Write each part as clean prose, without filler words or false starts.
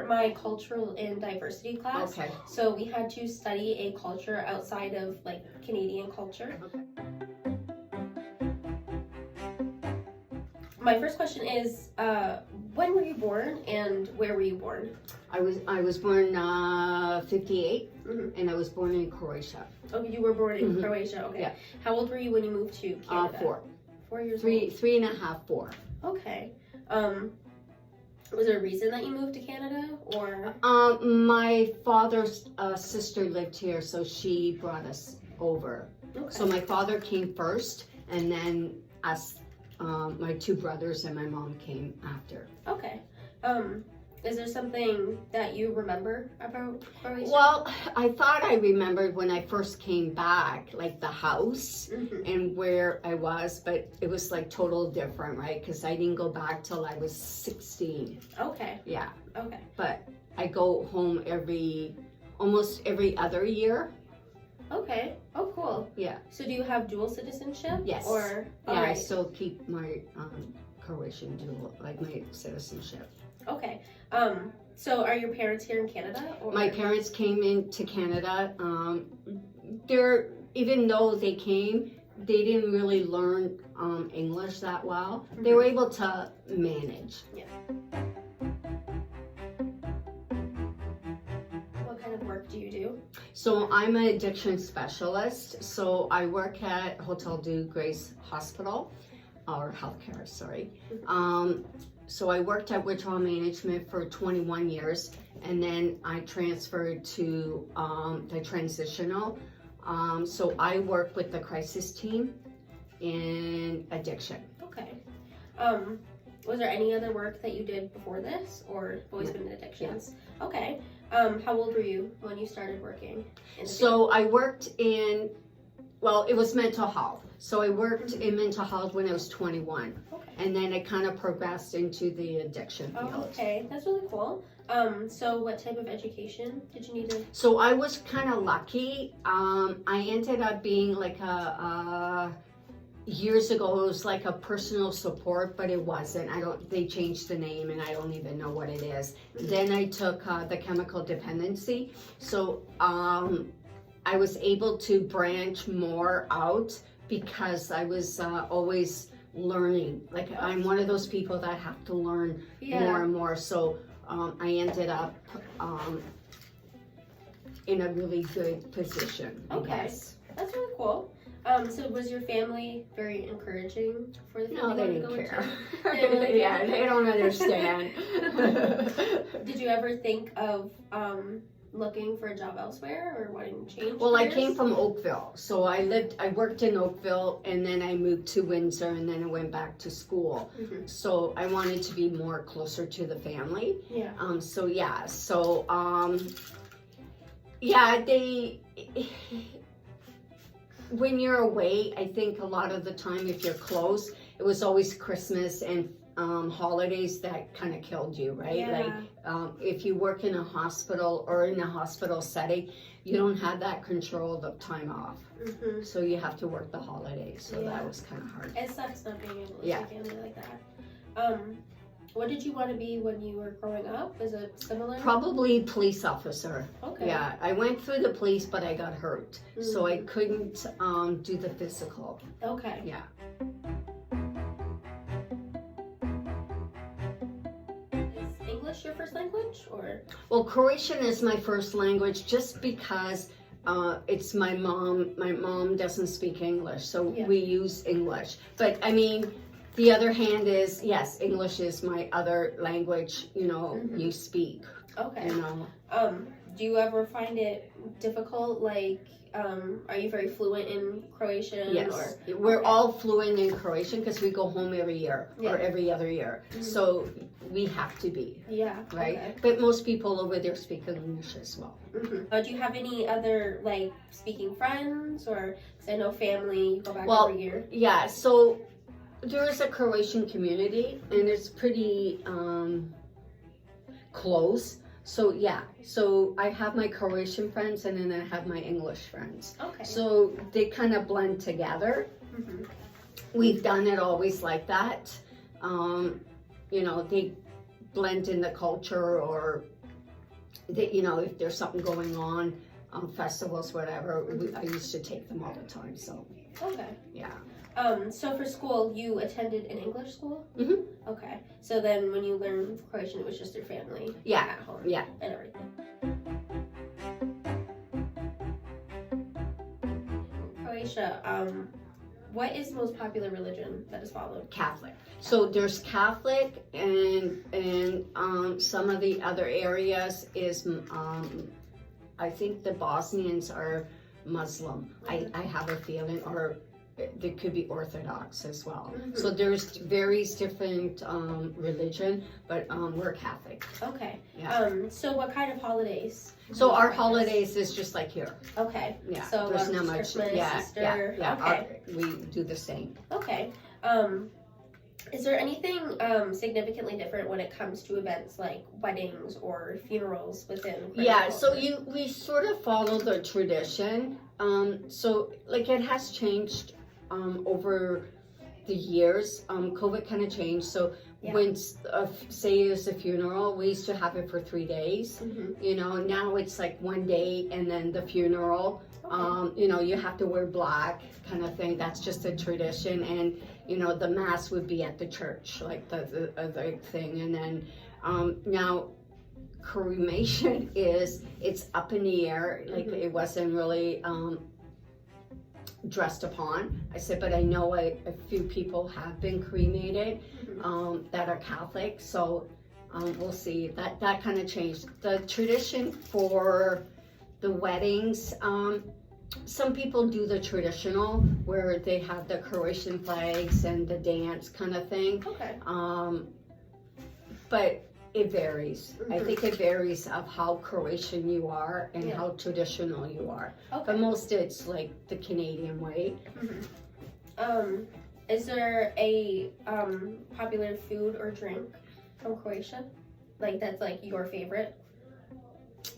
for my cultural and diversity class. Okay. So we had to study a culture outside of like Canadian culture. My first question is, when were you born and where were you born? I was born 58, Mm-hmm. and I was born in Croatia. Oh, you were born in Croatia. Okay. Yeah. How old were you when you moved to Canada? 4. 4 years Three, old. 3.5, 4. Okay. Was there a reason that you moved to Canada, or? My father's sister lived here, so she brought us over. Okay. So my father came first, and then us, my 2 brothers and my mom came after. Okay. Is there something that you remember about Croatia? Well, I thought I remembered when I first came back, like the house Mhm. and where I was, but it was like total different, right? Because I didn't go back till I was 16. Okay. Yeah, Okay. but I go home almost every other year. Okay. Oh, cool. Yeah. So do you have dual citizenship? Yes. Or Yeah, I alright. still keep my Croatian dual, like my citizenship. Okay. So are your parents here in Canada? Or? My parents came into Canada. Even though they came, they didn't really learn English that well. They were able to manage. Yeah. What kind of work do you do? So I'm an addiction specialist. So I work at Hotel du Grace Hospital, or healthcare, sorry. So I worked at Withdrawal Management for 21 years, and then I transferred to the transitional. So I work with the crisis team in addiction. Okay. Was there any other work that you did before this, or always been in addictions? Okay. How old were you when you started working? In the So I worked in, well, it was mental health. So I worked in mental health when I was 21. Okay. And then I kind of progressed into the addiction Oh, field. okay, that's really cool. So what type of education did you need to? So I was kind of lucky. I ended up being like years ago, it was like a personal support, but it wasn't. They changed the name and I don't even know what it is. Then I took the chemical dependency. So I was able to branch more out because I was always learning. Like I'm one of those people that have to learn more and more. So I ended up in a really good position, I guess. That's really cool. So was your family very encouraging for the field No, you they wanted to didn't go care. into? They didn't really Yeah, care? they don't understand. Did you ever think of looking for a job elsewhere or wanting to change? Well, I careers? came from Oakville, so I worked in Oakville, and then I moved to Windsor, and then I went back to school. Mhm. So I wanted to be more closer to the family. Yeah. When you're away, I think a lot of the time, if you're close, it was always Christmas and holidays that kind of killed you, right? Yeah. Like if you work in a hospital or in a hospital setting, you don't have that control of time off. Mm-hmm. So you have to work the holidays. So Yeah. that was kind of hard. It sucks not being able to Yeah. see family like that. What did you want to be when you were growing up? Is it similar? Probably police officer. Okay. Yeah, I went through the police, but I got hurt. So I couldn't do the physical. Okay. Yeah. Is English your first language, or? Well, Croatian is my first language just because it's my mom. My mom doesn't speak English, so Yeah. we use English. But I mean, the other hand is, yes, English is my other language, you speak, Okay. you know. Do you ever find it difficult? Like, are you very fluent in Croatian? Yes, Or? we're Okay. all fluent in Croatian because we go home every year Yeah. or every other year. So we have to be, Yeah. right? Okay. But most people over there speak English as well. Mm-hmm. Do you have any other like speaking friends, or? Because I know family, you go back Well, every year. Yeah, so there is a Croatian community and it's pretty close. So yeah, so I have my Croatian friends and then I have my English friends. Okay. So they kind of blend together. Mm-hmm. We've done it always like that. They blend in the culture or that, if there's something going on, festivals, whatever, I used to take them all the time. So Okay. yeah. So for school, you attended an English school? Mhm. Okay. So then when you learned Croatian, it was just your family Yeah. at home Yeah. and everything. Croatia, what is the most popular religion that is followed? Catholic. So there's Catholic, and some of the other areas is I think the Bosnians are Muslim. I have a feeling, or they could be Orthodox as well. Mhm. So there's various different religion, but we're Catholic. Okay. Yeah. So what kind of holidays? So do you our practice? holidays is just like here. Okay. Yeah. So there's not just much. Christmas, Yeah. Easter. Yeah. Okay. We do the same. Okay. Is there anything significantly different when it comes to events like weddings or funerals within? Croatian Yeah, so culture? we sort of follow the tradition. So like it has changed over the years. COVID kind of changed. So Yeah. when say it's a funeral, we used to have it for 3 days. Mhm. Now it's like 1 day and then the funeral. Okay. You have to wear black kind of thing. That's just a tradition. And the mass would be at the church, like the thing. And then now cremation it's up in the air. Like Mhm. it wasn't really dressed upon. I said, but I know a few people have been cremated Mhm. that are Catholic. So we'll see. That kind of changed. The tradition for the weddings, some people do the traditional where they have the Croatian flags and the dance kind of thing. Okay. But it varies. I Mhm. think it varies of how Croatian you are and Yeah. how traditional you are. Okay. But most it's like the Canadian way. Is there a popular food or drink from Croatia, like that's like your favorite?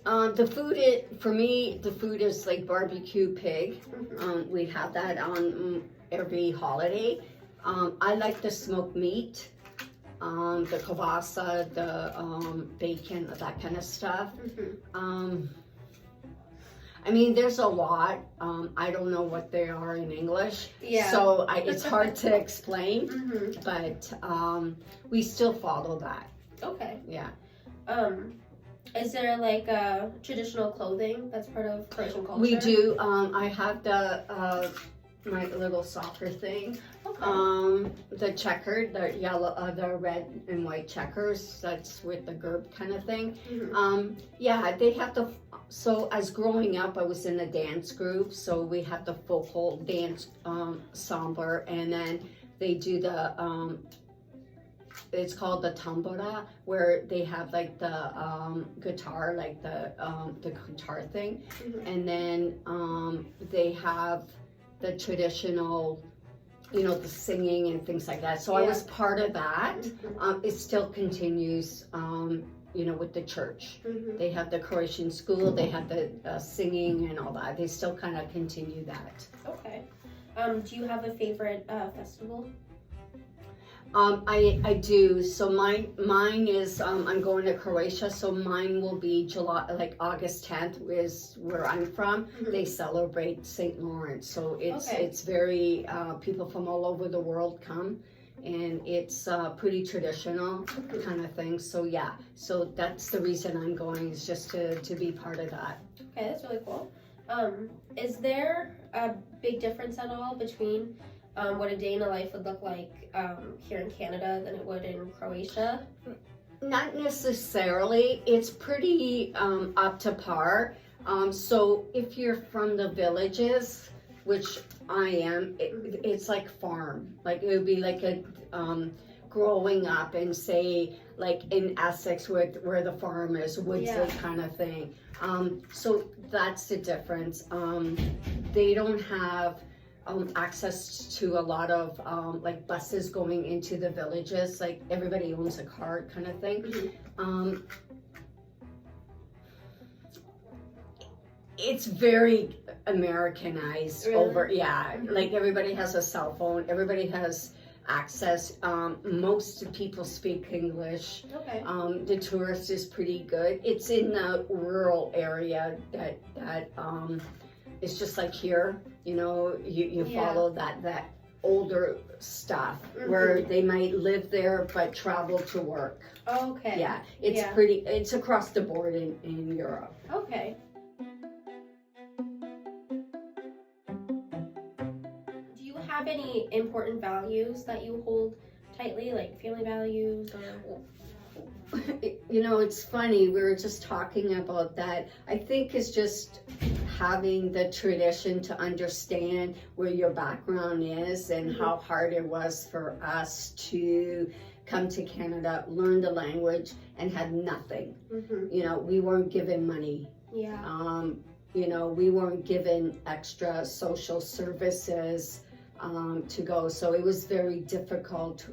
The food, for me, the food is like barbecue pig. Mhm. We have that on every holiday. I like the smoked meat, the kielbasa, the bacon, that kind of stuff. Mhm. I mean, there's a lot. I don't know what they are in English, Yeah. so it's hard to explain. Mhm. But we still follow that. Okay. Yeah. Is there like traditional clothing that's part of Croatian culture? We do. I have my little soccer thing. Okay. The checkered, the yellow, the red and white checkers. That's with the gerb kind of thing. Mhm. Yeah, they have the. So as growing up, I was in a dance group. So we have the focal dance somber, and then they do the. It's called the tambora, where they have like the guitar, like the guitar thing, Mhm. and then they have the traditional, the singing and things like that. So I Yeah. was part of that. Mhm. It still continues, with the church. Mhm. They have the Croatian school, they have the singing and all that. They still kind of continue that. Okay. Do you have a favorite festival? I do. So mine is I'm going to Croatia. So mine will be July, like August 10th is where I'm from. Mhm. They celebrate St. Lawrence. So Okay. it's very people from all over the world come, and it's pretty traditional kind of thing. So yeah. So that's the reason I'm going, is just to be part of that. Okay, that's really cool. Is there a big difference at all between what a day in a life would look like here in Canada than it would in Croatia? Not necessarily. It's pretty up to par. So if you're from the villages, which I am, it's like farm. Like it would be like a growing up and say like in Essex where the farm is, Woodsley kind of thing. So that's the difference. They don't have access to a lot of like buses going into the villages. Like everybody owns a car kind of thing. Mhm. It's very Americanized Really? over, yeah. Like everybody has a cell phone. Everybody has access. Most people speak English. Okay. The tourist is pretty good. It's in the rural area that it's just like here, you know, you Yeah. follow that older stuff where they might live there but travel to work. Okay. Yeah, it's Yeah. it's across the board in Europe. Okay. Do you have any important values that you hold tightly, like family values or? You know, it's funny, we were just talking about that. I think it's just having the tradition to understand where your background is and how hard it was for us to come to Canada, learn the language, and had nothing. Mm-hmm. You know, we weren't given money. Yeah. You know, we weren't given extra social services to go, so it was very difficult.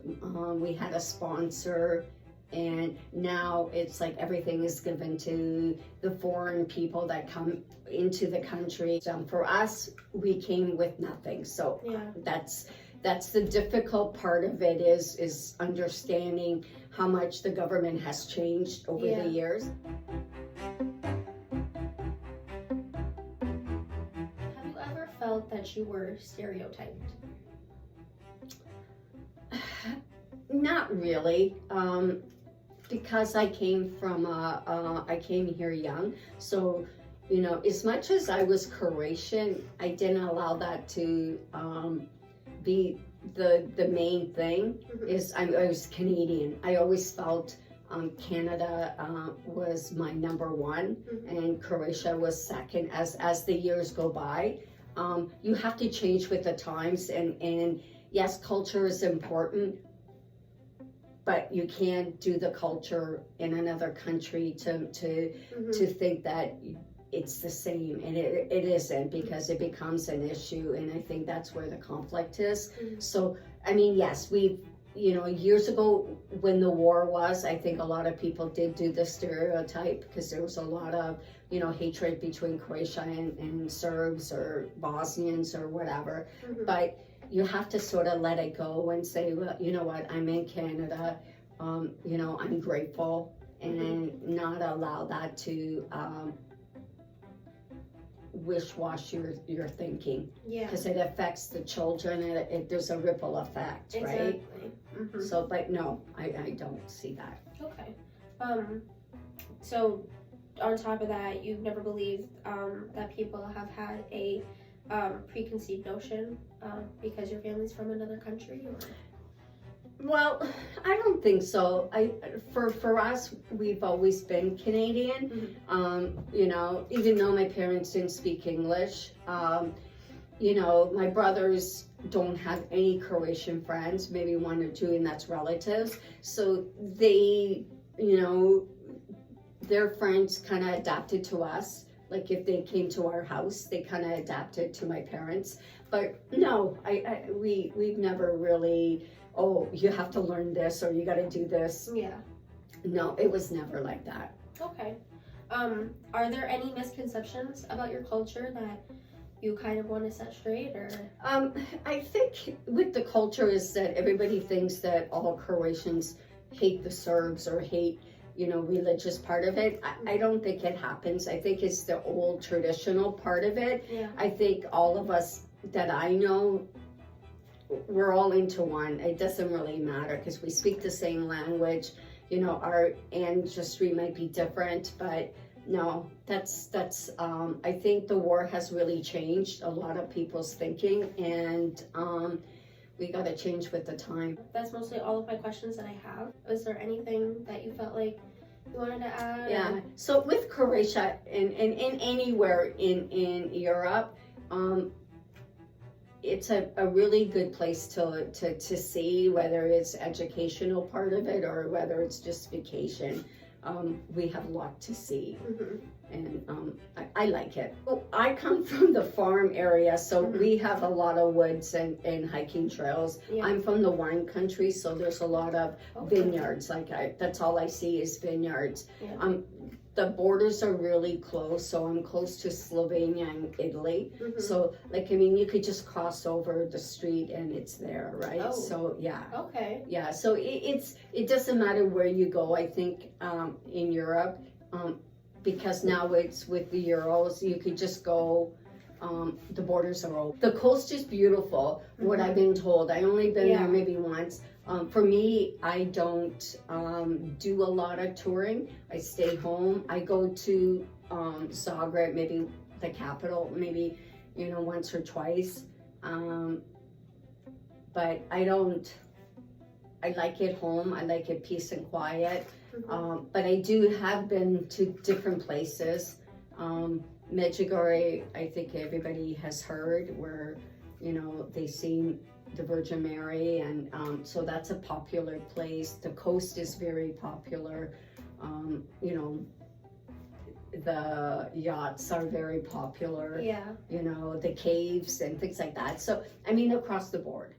We had a sponsor, and now it's like everything is given to the foreign people that come into the country. For us, we came with nothing, so Yeah. that's the difficult part of it is understanding how much the government has changed over Yeah. the years. Have you ever felt that you were stereotyped? Not really, because I came from I came here young, so you know, as much as I was Croatian, I didn't allow that to be the main thing. Mhm. Is I was Canadian. I always felt Canada was my number one, Mhm. and Croatia was second. As the years go by, you have to change with the times, and yes, culture is important, but you can't do the culture in another country to Mhm. think that it's the same, and it isn't, because it becomes an issue, and I think that's where the conflict is. Mhm. So I mean, yes, you know, years ago when the war was, I think a lot of people did do the stereotype, because there was a lot of, you know, hatred between Croatia and Serbs or Bosnians or whatever. Mhm. But you have to sort of let it go and say, well, you know what, I'm in Canada, you know, I'm grateful, and not allow that to wish-wash your thinking, Yeah. because it affects the children, and there's a ripple effect, right? Exactly. Mhm. So, but no, I don't see that. Okay. So on top of that, you've never believed that people have had a preconceived notion because your family's from another country, or? Well, I don't think so. For us, we've always been Canadian. You know, even though my parents didn't speak English, you know, my brothers don't have any Croatian friends, maybe one or two, and that's relatives. So they, you know, their friends kind of adapted to us. Like if they came to our house, they kind of adapted to my parents. But no, we've never really, oh, you have to learn this or you got to do this. Yeah. No, it was never like that. Okay. Are there any misconceptions about your culture that you kind of want to set straight, or? I think with the culture is that everybody thinks that all Croatians hate the Serbs or hate, you know, religious part of it. I don't think it happens. I think it's the old traditional part of it. Yeah. I think all of us that I know, we're all into one. It doesn't really matter because we speak the same language. You know, our ancestry might be different, but no, that's I think the war has really changed a lot of people's thinking, and we got to change with the time. That's mostly all of my questions that I have. Is there anything that you felt like you wanted to add? Yeah. So with Croatia and anywhere in Europe, it's a really good place to see, whether it's educational part of it or whether it's just vacation. We have a lot to see, and I like it. Well, I come from the farm area, so we have a lot of woods and hiking trails. Yeah. I'm from the wine country, so there's a lot of vineyards. Like that's all I see is vineyards. Yeah. the borders are really close, so I'm close to Slovenia and Italy. Mhm. So, like, I mean, you could just cross over the street and it's there, right? Oh. So, yeah. Okay. Yeah, so it doesn't matter where you go, I think, in Europe, because now it's with the Euros, you could just go, the borders are open. The coast is beautiful, what I've been told. I only been Yeah. there maybe once. For me, I don't do a lot of touring. I stay home. I go to Zagreb, maybe the capital, maybe, once or twice. But I like it home. I like it peace and quiet. Mhm. But I have been to different places. Medjugorje, I think everybody has heard, where, they see the Virgin Mary, and so that's a popular place. The coast is very popular. The yachts are very popular. Yeah. The caves and things like that. So, I mean, across the board.